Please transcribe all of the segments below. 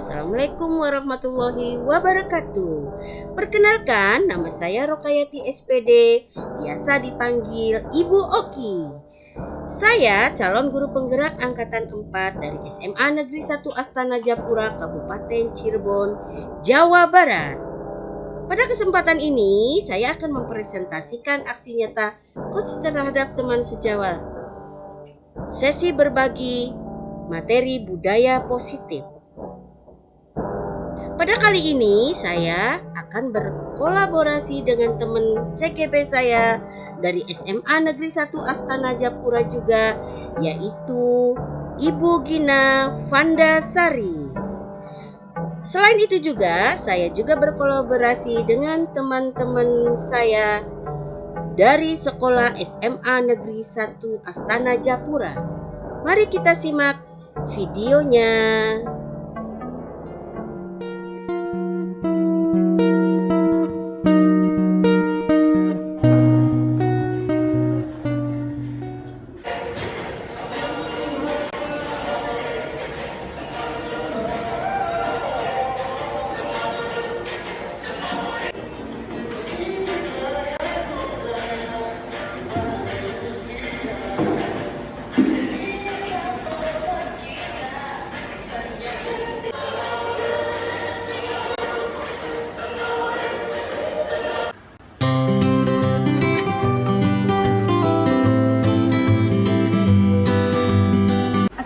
Assalamualaikum warahmatullahi wabarakatuh. Perkenalkan, nama saya Rokayati SPD, biasa dipanggil Ibu Oki. Saya calon guru penggerak angkatan 4 dari SMA Negeri 1 Astana Japura, Kabupaten Cirebon, Jawa Barat. Pada kesempatan ini, saya akan mempresentasikan aksi nyata coach terhadap teman sejawat. Sesi berbagi materi budaya positif. Pada kali ini saya akan berkolaborasi dengan teman CGP saya dari SMA Negeri 1 Astana Japura juga, yaitu Ibu Gina Vandasari. Selain itu juga saya juga berkolaborasi dengan teman-teman saya dari sekolah SMA Negeri 1 Astana Japura. Mari kita simak videonya.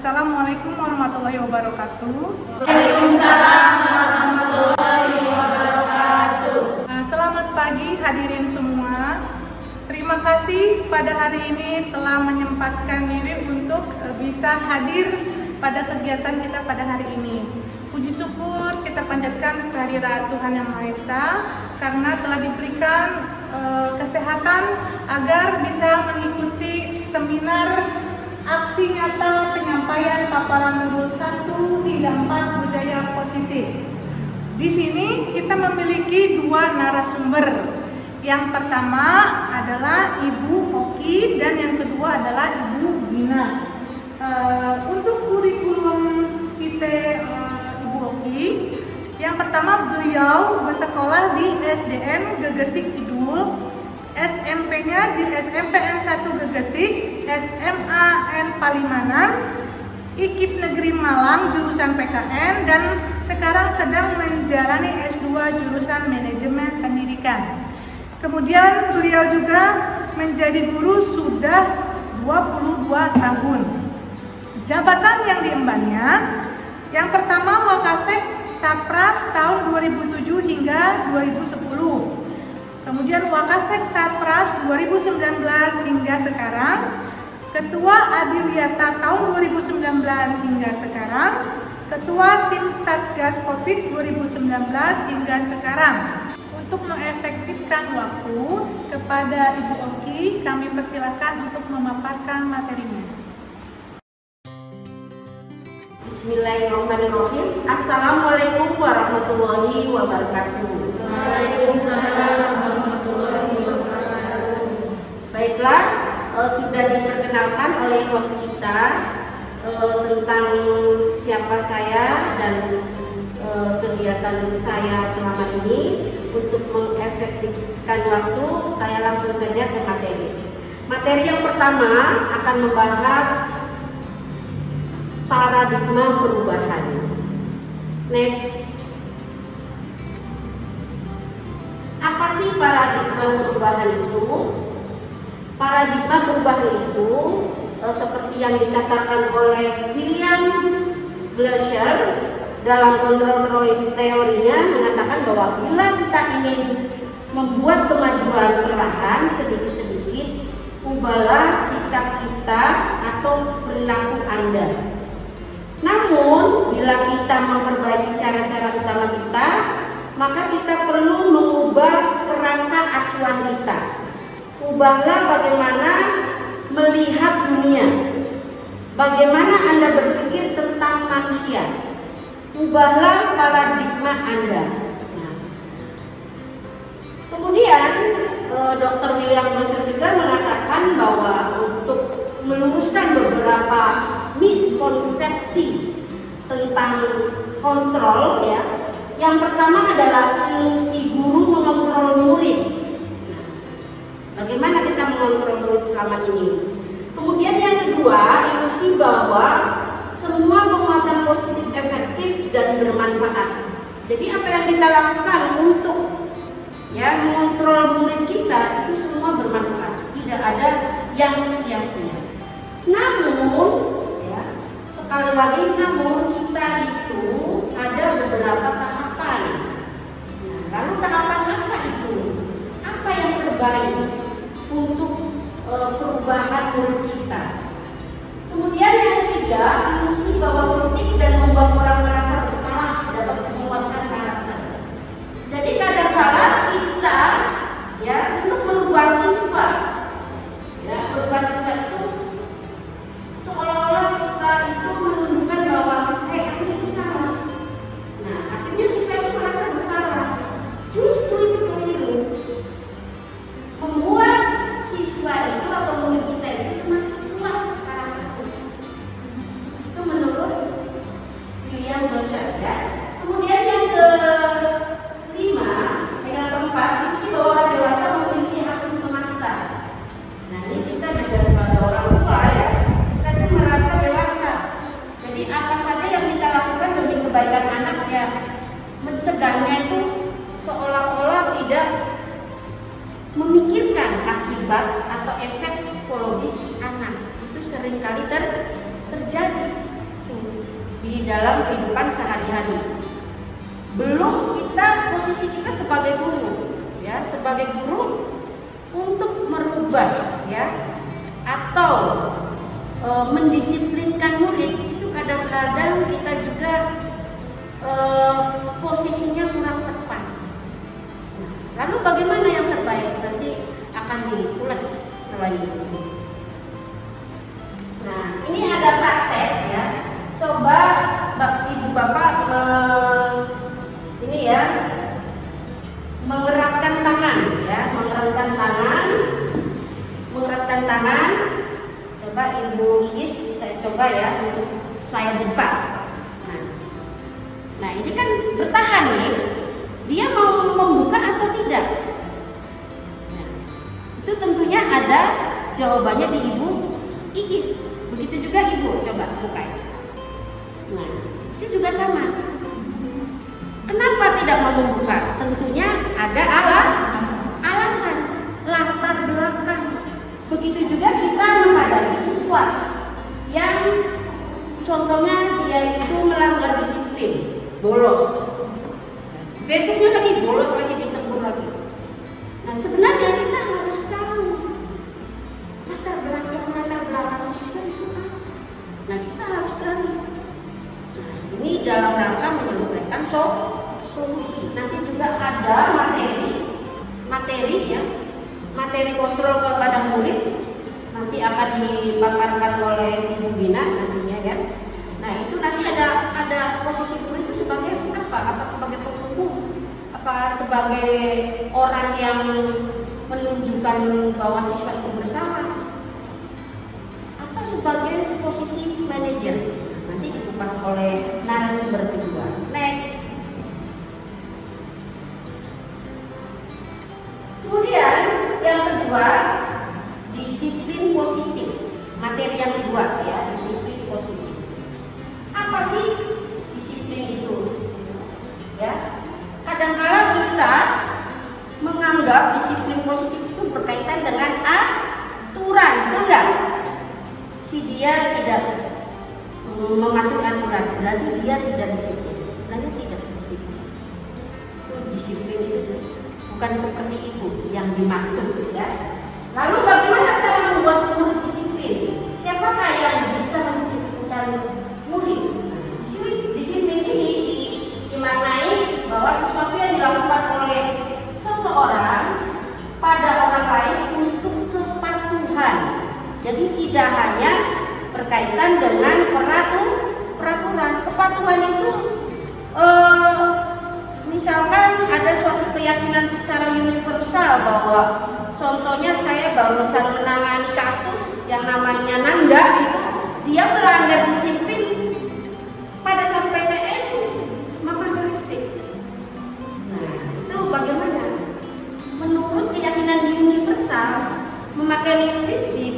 Assalamualaikum warahmatullahi wabarakatuh. Waalaikumsalam warahmatullahi wabarakatuh. Selamat pagi hadirin semua. Terima kasih pada hari ini telah menyempatkan diri untuk bisa hadir pada kegiatan kita pada hari ini. Puji syukur kita panjatkan kehadirat Tuhan Yang Maha Esa karena telah diberikan kesehatan agar bisa mengikuti seminar aksi nyata penyampaian paparan modul 1 hingga 4 budaya positif. Di sini kita memiliki dua narasumber. Yang pertama adalah Ibu Oki dan yang kedua adalah Ibu Gina. Untuk kurikulum kita Ibu Oki, yang pertama beliau bersekolah di SDN Gegesik Kidul, SMP-nya di SMPN 1 Gegesik, SMAN Palimanan, IKIP Negeri Malang jurusan PKN, dan sekarang sedang menjalani S2 jurusan Manajemen Pendidikan. Kemudian beliau juga menjadi guru sudah 22 tahun. Jabatan yang diembannya, yang pertama Wakasek Sapras tahun 2007 hingga 2010. Kemudian Wakasek Sapras 2019 hingga sekarang, Ketua Adiwiyata tahun 2019 hingga sekarang, Ketua Tim Satgas Covid 2019 hingga sekarang. Untuk mengefektifkan waktu, kepada Ibu Oki kami persilahkan untuk memaparkan materinya. Bismillahirrahmanirrahim. Assalamualaikum warahmatullahi wabarakatuh. Baiklah, sudah diperkenalkan oleh host kita tentang siapa saya dan kegiatan saya selama ini. Untuk mengefektifkan waktu, saya langsung saja ke materi. Materi yang pertama akan membahas paradigma perubahan. Next. Apa sih paradigma perubahan itu? Paradigma perubahan itu seperti yang dikatakan oleh William Glasser dalam kontrol teorinya, mengatakan bahwa bila kita ingin membuat kemajuan perlahan sedikit-sedikit, ubahlah sikap kita atau perilaku Anda. Namun bila kita memperbaiki cara-cara utama kita, maka kita perlu mengubah kerangka acuan kita. Ubahlah bagaimana melihat dunia, bagaimana Anda berpikir tentang manusia. Ubahlah paradigma Anda. Nah, kemudian Dr. William Glasser juga mengatakan bahwa untuk meluruskan beberapa miskonsepsi tentang kontrol ya. Yang pertama adalah fungsi guru mengontrol murid. Bagaimana kita mengontrol murid selama ini? Kemudian yang kedua, ilusi bahwa semua penguatan positif efektif dan bermanfaat. Jadi apa yang kita lakukan untuk ya mengontrol murid kita itu semua bermanfaat, tidak ada yang sia-sia. Namun ya, sekali lagi namun kita itu ada beberapa tahapan. Nah, lalu tahapan apa itu? Apa yang terbaik untuk perubahan murid kita? Kemudian yang ketiga, ilusi bahwa kritik dan membuat orang merasa bersalah dapat menguatkan karakter. Jadi kadang-kala kita ya untuk merubah siswa, ya merubah siswa itu seolah-olah kita itu menunjukkan bahwa aku itu salah. Nah akhirnya siswa itu merasa bersalah. Justru itu keliru, membuat siswa itu atau murid kita itu semakin kuat karakternya. Itu menurut William Gosset ya. Kemudian yang kelima, yang keempat, itu bahwa orang dewasa memiliki hak untuk memaksa. Nah ini kita juga sebagai orang tua ya, kita itu merasa dewasa. Jadi apa saja yang kita lakukan demi kebaikan anak ya, mencegahnya itu seolah-olah tidak memikirkan akibat atau efek psikologis si anak. Itu seringkali terjadi di dalam kehidupan sehari-hari. Belum posisi kita sebagai guru ya, sebagai guru untuk merubah ya atau mendisiplinkan murid itu kadang-kadang kita juga posisinya kurang tepat. Nah, lalu bagaimana yang terbaik? Nanti akan dikulas selanjutnya. Nah ini ada praktek ya. Coba ibu bapak ini ya mengeratkan tangan ya, mengeratkan tangan. Coba ibu Iis saya coba ya untuk saya buka. Nah ini kan bertahan nih, dia mau membuka atau tidak? Nah, itu tentunya ada jawabannya di ibu Iis. Begitu juga ibu, coba buka. Nah itu juga sama. Kenapa tidak mau membuka? Tentunya ada alasan, latar belakang. Begitu juga kita menghadapi siswa yang contohnya dia itu melanggar disiplin, bolos. Besoknya lagi bolos lagi, ditegur lagi. Nah sebenarnya kita harus tahu latar belakang siswa itu apa. Nah kita harus tahu. Nah, ini dalam rangka menyelesaikan solusi. Nanti juga ada materi ya, materi kontrol kepada murid. Nanti akan dipaparkan oleh Ibu Bina nantinya ya. Nah itu nanti ada posisi guru itu sebagai apa? Apa sebagai penghukum? Apa sebagai orang yang menunjukkan bahwa siswa itu bersalah? Atau sebagai posisi manajer? Nanti dikupas oleh narasumber kedua. Next. Kemudian yang kedua, disiplin positif. Materi yang kedua ya, disiplin positif. Apa sih disiplin itu? Ya, kadang-kala kita menganggap disiplin positif itu berkaitan dengan aturan, betul nggak? Si dia tidak mematuhi aturan, berarti dia tidak disiplin. Sebenarnya tidak seperti itu. Itu disiplin itu bukan seperti itu yang dimaksud ya. Lalu bagaimana cara membuat murid disiplin? Siapakah yang bisa mendisiplinkan murid? Disiplin ini dimaknai bahwa sesuatu yang dilakukan oleh seseorang pada orang lain untuk kepatuhan. Jadi tidak hanya berkaitan dengan peraturan. Kepatuhan itu misalkan ada suatu keyakinan secara universal bahwa contohnya saya barusan menangani kasus yang namanya Nanda, itu dia melanggar disiplin pada saat PTN.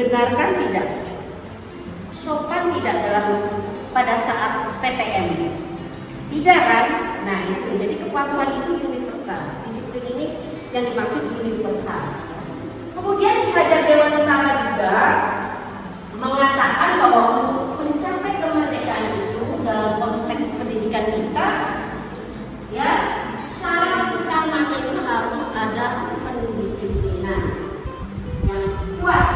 didengarkan tidak? Sopan tidak pada saat PTM? Tidak kan? Nah itu, jadi kepatuhan itu universal. Disiplin ini yang dimaksud universal. Kemudian Ki Hajar Dewantara juga mengatakan bahwa untuk mencapai kemerdekaan itu dalam konteks pendidikan kita, ya syarat utama itu harus ada pendisiplinan yang kuat.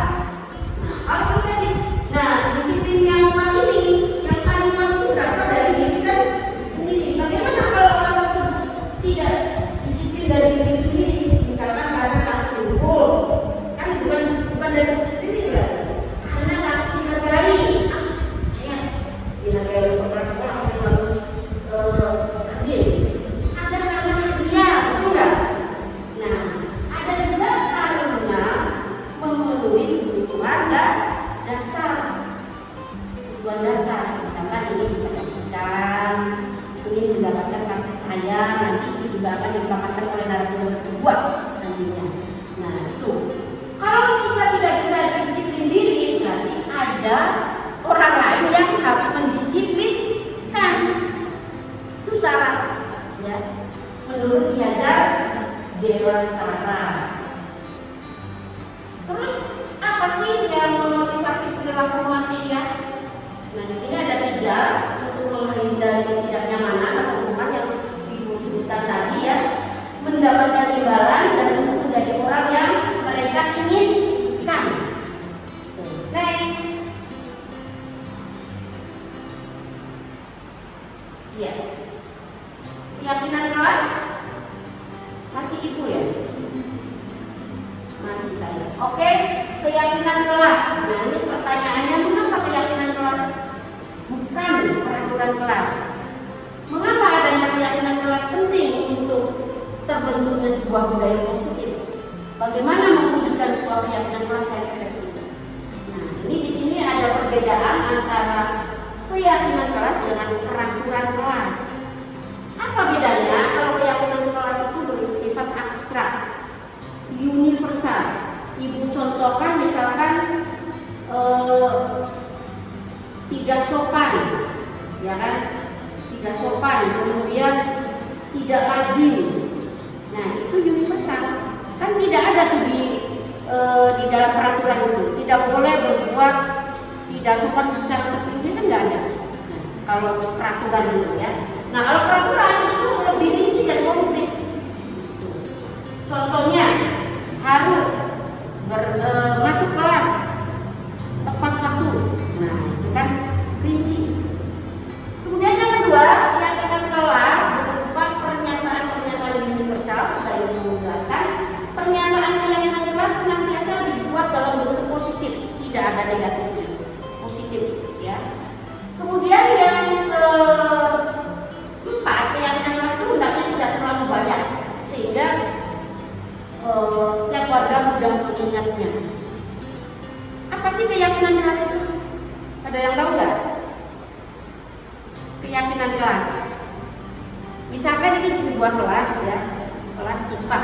Nah, kalau kita disiplin yang kuat ini, yang paling kuat itu berasal dari diri sendiri. Bagaimana kalau orang tersebut tidak disiplin dari diri sendiri? Misalkan karena takut kumpul, kan bukan dari diri sendiri ya. Karena takut dihargai. Saya dihargai kepala sekolah, saya harus rajin. Ada karena dia, betul nggak? Nah, ada juga karena memenuhi kebutuhan dasar. Kebutuhan dasar, misalkan ingin mendapatkan, ingin mendapatkan kasih sayang, nanti itu juga akan didapatkan oleh narasumber kedua nantinya. Nah itu, kalau kita tidak bisa disiplin diri, berarti ada orang lain yang harus mendisiplinkan. Itu syarat, ya. Menurut Ki Hajar Dewantara. Terus apa sih yang memotivasi perilaku manusia? Nah di sini ada 3 untuk menghindari ketidaknyamanan atau hubungan yang Ibu sebutkan tadi ya, mendapatkan imbalan dan untuk menjadi orang yang mereka inginkan. Next. Ya. Keyakinan kelas masih Ibu ya? Masih saya. Oke, keyakinan kelas. Nah ini pertanyaannya, mengapa keyakinan kelas? Bukan peraturan kelas. Mengapa adanya keyakinan kelas penting untuk terbentuknya sebuah budaya positif? Bagaimana mewujudkan sebuah keyakinan kelas yang efektif? Nah ini di sini ada perbedaan antara keyakinan kelas dengan peraturan kelas. Apa bedanya? Kalau keyakinan kelas itu bersifat abstrak, universal. Ibu contohkan misalkan tidak sopan, ya kan? Tidak sopan, kemudian tidak rajin. Nah itu universal. Kan tidak ada tuh di dalam peraturan itu. Tidak boleh berbuat tidak sopan secara terperinci, kan nggak ada. Nah, kalau peraturan itu ya. Nah kalau peraturan itu lebih rinci dan konkret. Contohnya harus masuk kelas tepat waktu. Nah itu kan rinci. Kemudian yang kedua, keyakinan kelas berupa pernyataan-pernyataan universal. Sudah Ibu menjelaskan, pernyataan keyakinan kelas senantiasa dibuat dalam bentuk positif, tidak ada negatifnya, positif ya. Kemudian yang keempat, keyakinan kelas itu hendaknya tidak terlalu banyak sehingga setiap warga mudah mengingatnya. Apa sih keyakinan kelas itu? Ada yang tahu nggak? Keyakinan kelas. Misalkan ini di sebuah kelas ya, kelas IPA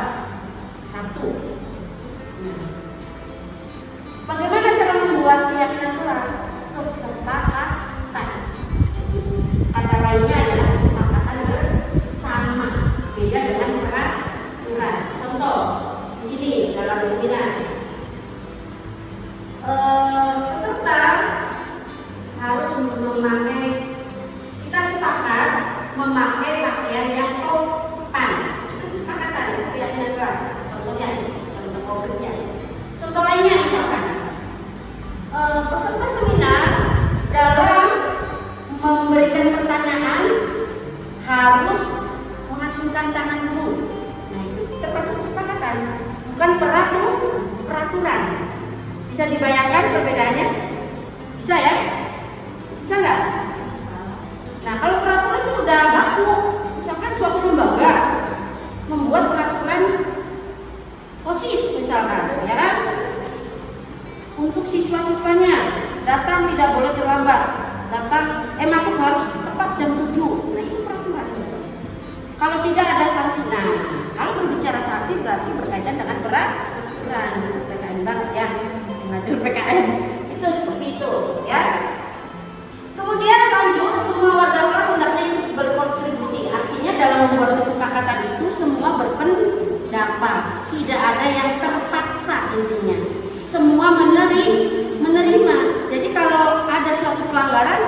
1. Bagaimana cara membuat keyakinan kelas? Kesepakatan. Kata lainnya adalah kesepakatan bersama. Beda dengan peraturan. Contoh di sini dalam seminar. Peserta harus memakai, kita sepakat memakai pakaian yang sopan. Itu kesepakatan keyakinan kelas. Contohnya, contoh konkretnya. Contoh lainnya misalkan peserta seminar dalam memberikan pertanyaan harus mengacungkan tangan dulu. Nah itu termasuk kesepakatan, bukan peraturan. Bisa dibayangkan perbedaannya? Bisa ya? Bisa nggak? Nah kalau peraturan itu udah baku, misalkan suatu lembaga membuat peraturan OSIS misalkan, ya kan? Untuk siswa-siswanya datang tidak boleh terlambat, masuk harus tepat jam 7. Nah itu peraturan. Kalau tidak ada sanksi. Nah kalau berbicara sanksi berarti berkaitan dengan peraturan. PKN banget ya, mengajar PKN. pembelajaran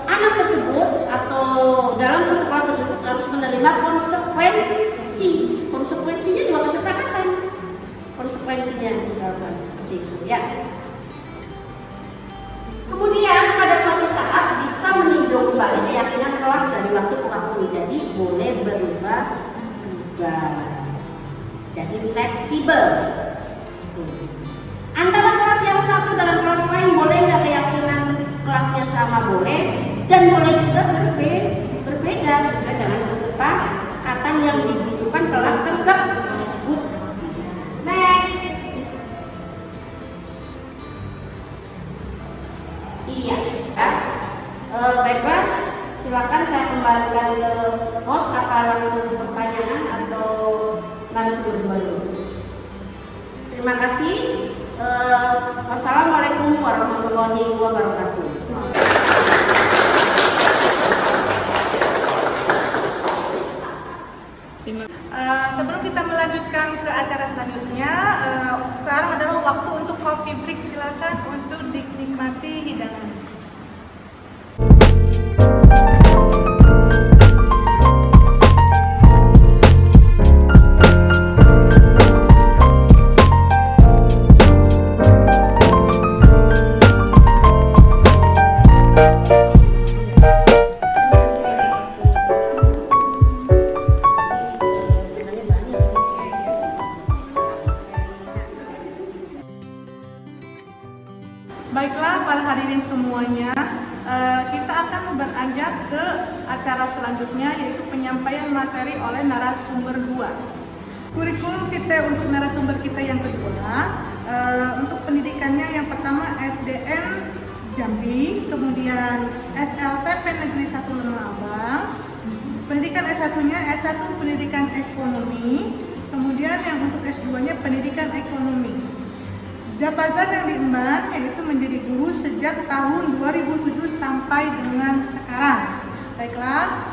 anak tersebut atau dalam satu kelas tersebut harus menerima konsekuensi. Konsekuensinya juga kesepakatan. Konsekuensinya misalkan seperti itu ya. Kemudian pada suatu saat bisa meninjau kembali keyakinan kelas dari waktu ke waktu, jadi boleh berubah-ubah, jadi fleksibel. Antara kelas yang satu dengan kelas lain boleh nggak keyakinan kelasnya sama? Boleh, dan boleh juga berbeda sesuai dengan kesepakatan yang dibutuhkan kelas tersebut. Next. Iya, baiklah, silakan saya kembalikan ke host. Apa langsung pertanyaan atau langsung dulu? Terima kasih. Wassalamualaikum warahmatullahi wabarakatuh. Sebelum kita melanjutkan ke acara selanjutnya, sekarang adalah waktu untuk coffee break. Silakan untuk dinikmati hidangan. Baiklah para hadirin semuanya, kita akan beranjak ke acara selanjutnya, yaitu penyampaian materi oleh narasumber 2. Kurikulum kita untuk narasumber kita yang kedua, untuk pendidikannya yang pertama SDN Jambi, kemudian SLTP Negeri 1 Lembang Abang, pendidikan S1-nya S1 Pendidikan Ekonomi, kemudian yang untuk S2-nya Pendidikan Ekonomi. Jabatan yang diemban yaitu menjadi guru sejak tahun 2007 sampai dengan sekarang. Baiklah,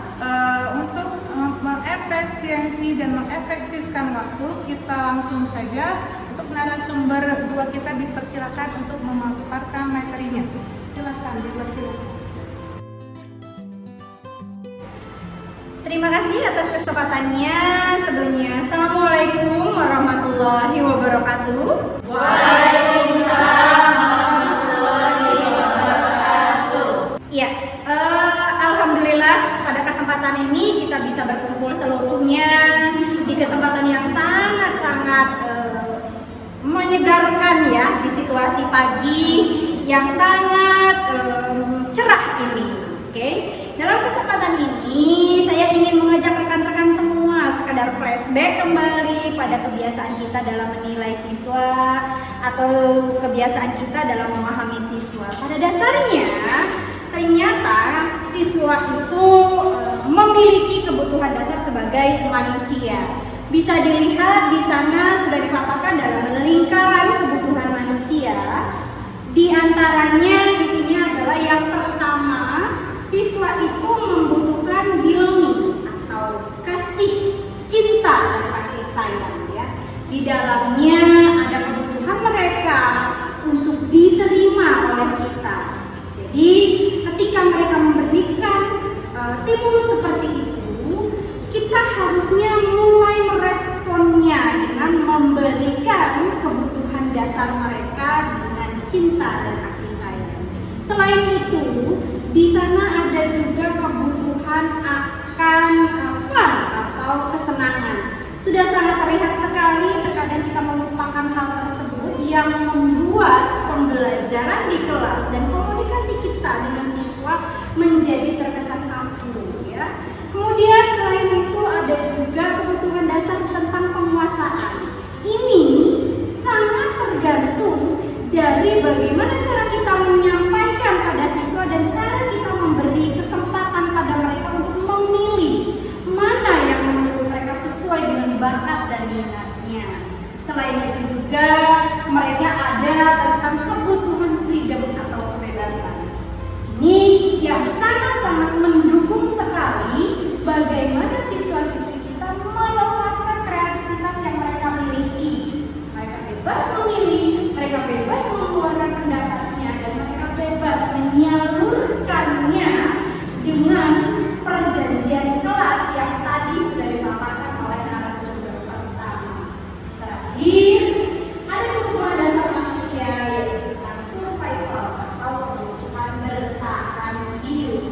untuk mengefisiensi dan mengefektifkan waktu, kita langsung saja untuk narasumber 2 kita dipersilakan untuk memaparkan materinya. Silakan dipersilakan. Terima kasih atas kesempatannya. Sebelumnya, Assalamualaikum warahmatullahi wabarakatuh. Waalaikumsalam warahmatullahi wabarakatuh. Ya, alhamdulillah pada kesempatan ini kita bisa berkumpul seluruhnya di kesempatan yang sangat-sangat menyegarkan ya, di situasi pagi yang sangat cerah ini. Oke. Dalam kesempatan ini saya ingin mengajak rekan-rekan semua sekadar flashback kembali pada kebiasaan kita dalam menilai siswa atau kebiasaan kita dalam memahami siswa. Pada dasarnya ternyata siswa itu memiliki kebutuhan dasar sebagai manusia. Bisa dilihat di sana sudah dipaparkan dalam lingkaran kebutuhan manusia. Di antaranya isinya adalah yang pertama, siswa itu membutuhkan bilmi atau kasih cinta dan kasih sayang ya. Di dalamnya ada kebutuhan mereka untuk diterima oleh kita. Jadi ketika mereka memberikan stimulus seperti itu, kita harusnya mulai meresponnya dengan memberikan kebutuhan dasar mereka dengan cinta dan kasih sayang. Selain itu, di sana ada juga kebutuhan akan fun atau kesenangan. Sudah sangat terlihat sekali terkadang kita melupakan hal tersebut yang membuat pembelajaran di kelas dan komunikasi kita dengan siswa menjadi terkesan kaku ya. Kemudian selain itu ada juga kebutuhan dasar tentang penguasaan. Ini sangat tergantung dari bagaimana cara kita menyampaikan pada siswa dan cara kita memberi kesempatan pada mereka untuk memilih mana yang menurut mereka sesuai dengan bakat dan minatnya. Selain itu juga mereka ada tentang kebutuhan freedom atau kebebasan. Ini yang sangat-sangat mendukung sekali bagaimana siswa-siswi kita melepaskan kreativitas yang mereka miliki. Mereka bebas memilih, mereka bebas mengeluarkan pendapat menyalurkannya dengan perjanjian kelas yang tadi sudah dipaparkan oleh narasumber pertama. Terakhir, ada kebutuhan dasar manusia yaitu tentang survival atau kebutuhan bertahan hidup.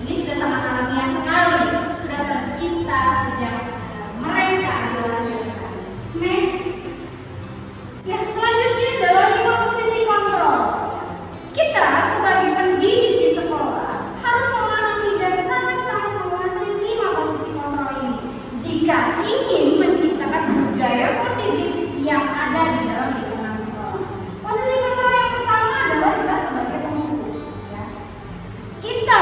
Ini sudah sangat alamiah sekali, sudah tercipta sejak mereka dilahirkan. Next, yang selanjutnya adalah 5 posisi kontrol. Kita sebagai pendidik di sekolah harus memahami dan sangat-sangat menguasai 5 posisi kontrol ini jika ingin menciptakan budaya positif yang ada di dalam lingkungan sekolah. Posisi kontrol yang pertama adalah kita sebagai penghukum. Ya. Kita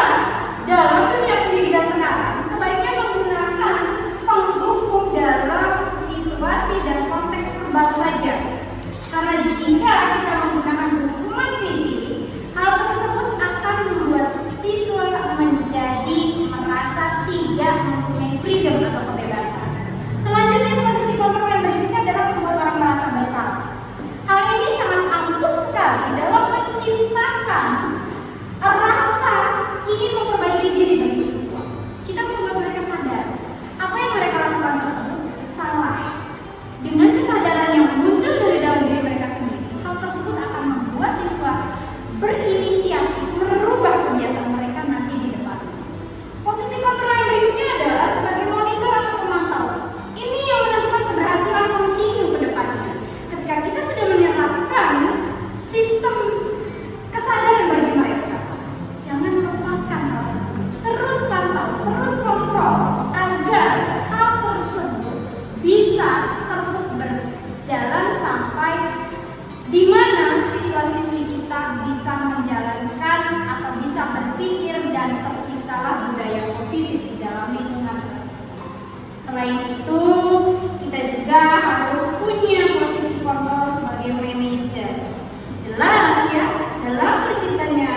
dalam dunia pendidikan sekarang sebaiknya menggunakan penghukum dalam situasi dan konteks verbal saja. Karena jika kita menggunakan hukuman fisik, hal tersebut akan membuat siswa menjadi merasa tidak mempunyai freedom atau kebebasan. Selanjutnya, posisi kontrol yang berikutnya adalah membuat orang merasa bersalah. Hal ini sangat ampuh sekali dalam menciptakan rasa ingin memperbaiki diri bagi siswa. Kita membuat mereka sadar apa yang mereka lakukan tersebut salah. Dengan kesadaran yang muncul dari dalam diri mereka sendiri, hal tersebut akan membuat siswa berinisiatif merubah kebiasaan mereka nanti di depan. Posisi kontrol yang berikutnya adalah sebagai monitor atau pemantau. Ini yang menentukan keberhasilan kontinu ke depannya. Ketika kita sudah menerapkan sistem kesadaran bagi mereka, jangan lepaskan hal tersebut. Terus pantau, terus kontrol agar hal tersebut bisa terus berjalan sampai di mana siswa-siswi kita bisa menjalankan atau bisa berpikir dan terciptalah budaya positif di dalam lingkungan tersebut. Selain itu, kita juga harus punya posisi kontrol sebagai manajer. Jelas ya, dalam terciptanya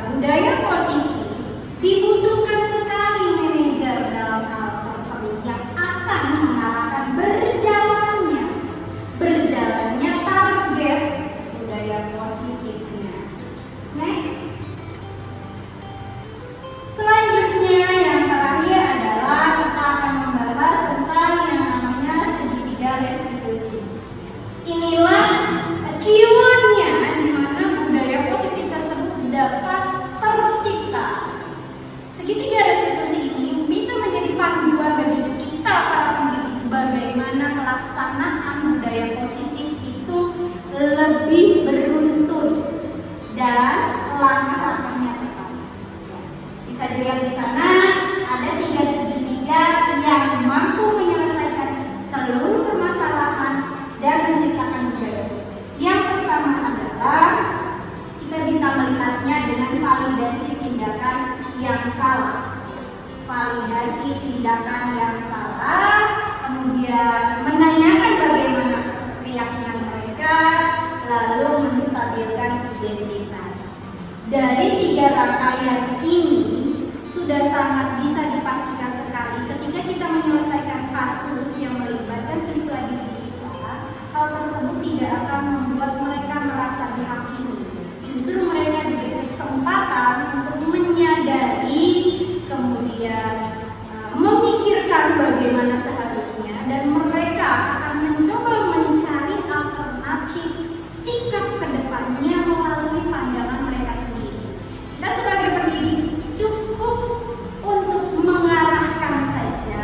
budaya positif dibutuhkan sekali manajer dalam hal tersebut yang akan mengarahkan berjalannya target budaya positifnya. Next. Selanjutnya yang terakhir adalah kita akan membahas tentang yang namanya segitiga restitusi. Inilah keywordnya di mana budaya positif tersebut dapat tercipta. Segitiga restitusi ini bisa menjadi panduan bagi kita para pendidik bagaimana pelaksanaan budaya positif itu lebih beruntun dan langkah-langkahnya tepat. Bisa dilihat di sana ada 3 segitiga yang mampu menyelesaikan seluruh permasalahan dan menciptakan budaya. Yang pertama adalah kita bisa melihatnya dengan validasi tindakan yang salah. Validasi tindakan yang salah, kemudian menanyakan bagaimana keyakinan mereka, lalu menstabilkan identitas. Dari 3 rangkaian ini sudah sangat bisa dipastikan sekali ketika kita menyelesaikan kasus yang melibatkan siswa didik kita, hal tersebut tidak akan membuat mereka merasa dihakimi. Justru mereka diberi kesempatan untuk menyadari, kemudian memikirkan bagaimana seharusnya, dan mereka akan mencoba mencari alternatif sikap ke depannya melalui pandangan mereka sendiri. Kita sebagai pendidik cukup untuk mengarahkan saja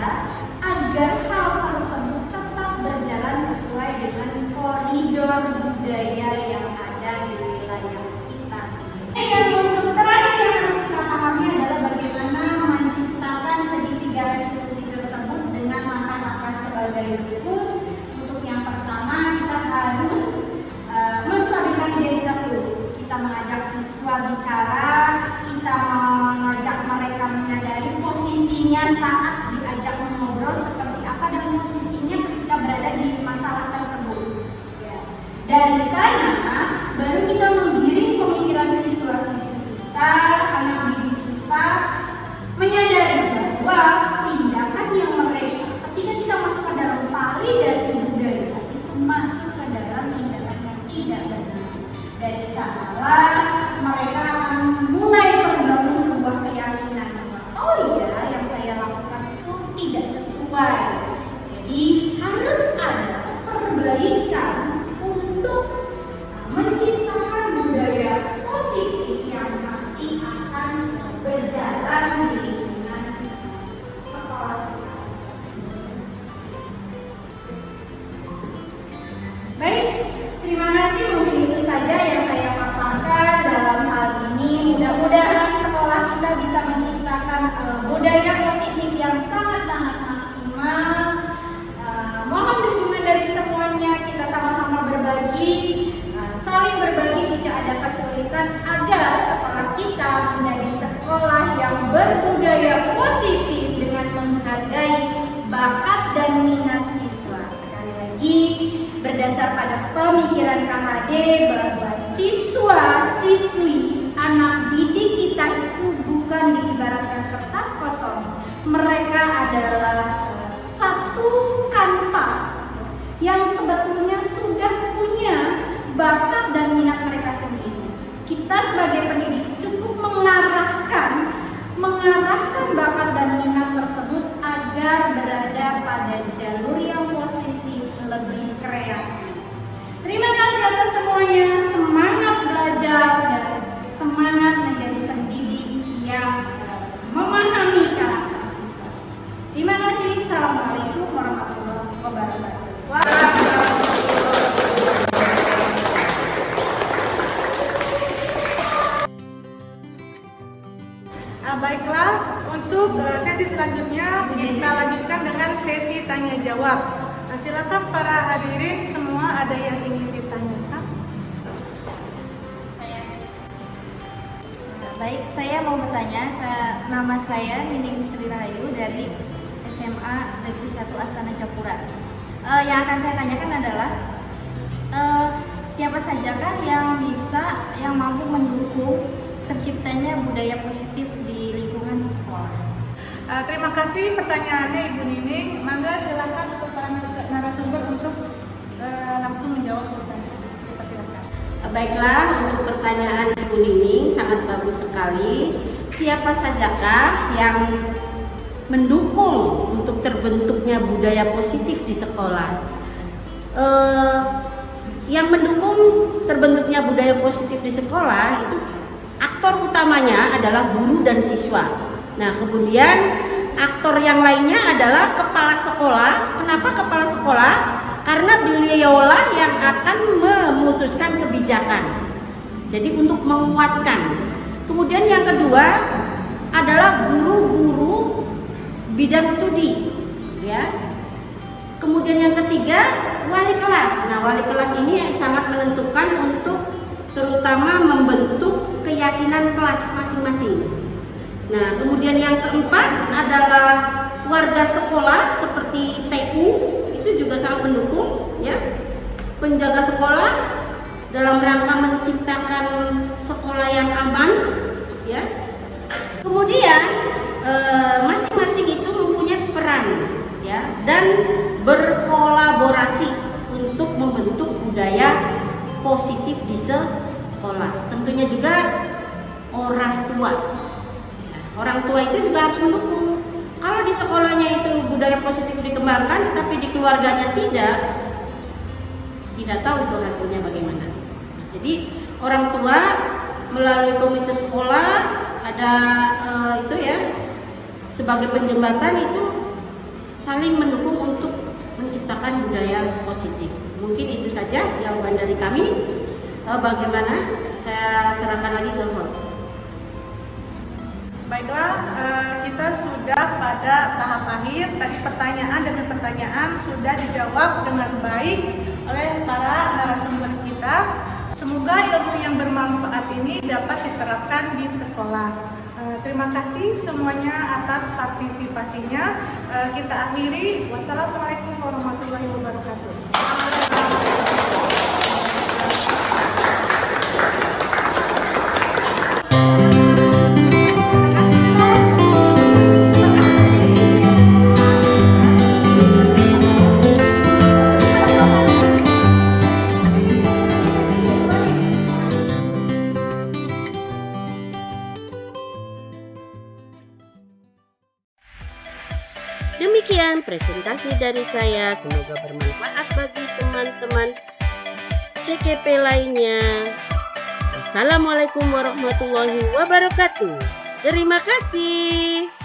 agar hal tersebut tetap berjalan sesuai dengan koridor budaya yang ada di wilayah kita sendiri. Yang untuk terakhir yang harus kita pahami adalah bagaimana menciptakan segitiga restitusi tersebut dengan langkah-langkah sebagai berikut. Untuk yang pertama, kita harus menstabilkan identitas dulu. Kita mengajak siswa bicara, kita mengajak mereka menyadari posisinya saat diajak mengobrol seperti apa dan posisinya ketika berada di masalah tersebut. Ya. Dari sana baru kita menggiring pemikiran siswa-siswi kita, anak didik kita menyadari bahwa tindakan yang mereka ketika kita masuk ke dalam validasi budaya itu masuk ke dalam tindakan yang tidak benar. Dari sanalah mereka akan pemikiran KHD bahwa siswa-siswi anak didik kita itu bukan diibaratkan kertas kosong. Mereka adalah satu kanvas yang sebetulnya sudah punya bakat dan minat mereka sendiri. Kita sebagai pendidik cukup mengarahkan bakat dan minat tersebut agar berada pada jalur yang positif, lebih kreatif. Terima kasih atas semuanya, semangat belajar dan semangat menjadi pendidik yang memahami karakter siswa. Terima kasih. Assalamualaikum warahmatullahi wabarakatuh. Baiklah, untuk sesi selanjutnya kita lanjutkan dengan sesi tanya jawab. Silakan para hadirin semua, ada yang ingin ditanyakan? Baik, saya mau bertanya. Nama saya Nining Sri Rahayu dari SMA Negeri 1 Astana Capura. Yang akan saya tanyakan adalah siapa sajakah yang mampu mendukung terciptanya budaya positif di lingkungan sekolah? Terima kasih pertanyaannya Ibu Nining. Mangga silakan untuk para narasumber untuk langsung menjawab pertanyaan. Silakan. Baiklah, untuk pertanyaan Ibu Nining sangat bagus sekali. Siapa sajakah yang mendukung untuk terbentuknya budaya positif di sekolah? Yang mendukung terbentuknya budaya positif di sekolah itu aktor utamanya adalah guru dan siswa. Nah, kemudian aktor yang lainnya adalah kepala sekolah. Kenapa kepala sekolah? Karena beliaulah yang akan memutuskan kebijakan. Jadi untuk menguatkan. Kemudian yang kedua adalah guru-guru bidang studi, ya. Kemudian yang ketiga wali kelas. Nah, wali kelas ini sangat menentukan untuk terutama membentuk keyakinan kelas masing-masing. Nah, kemudian yang keempat adalah warga sekolah seperti TU, itu juga sangat mendukung, ya. Penjaga sekolah dalam rangka menciptakan sekolah yang aman, ya. Kemudian masing-masing itu mempunyai peran, ya, dan berkolaborasi untuk membentuk budaya positif di sekolah. Tentunya juga orang tua. Orang tua itu juga harus mendukung. Kalau di sekolahnya itu budaya positif dikembangkan, tetapi di keluarganya tidak tahu itu hasilnya bagaimana. Jadi orang tua melalui komite sekolah ada itu ya, sebagai penjembatan itu saling mendukung untuk menciptakan budaya positif. Mungkin itu saja jawaban dari kami. Bagaimana? Saya serahkan lagi ke host. Baiklah, kita sudah pada tahap akhir. Tadi pertanyaan demi pertanyaan sudah dijawab dengan baik oleh para narasumber kita. Semoga ilmu yang bermanfaat ini dapat diterapkan di sekolah. Terima kasih semuanya atas partisipasinya. Kita akhiri. Wassalamualaikum warahmatullahi wabarakatuh. Demikian presentasi dari saya, semoga bermanfaat bagi teman-teman CKP lainnya. Wassalamualaikum warahmatullahi wabarakatuh. Terima kasih.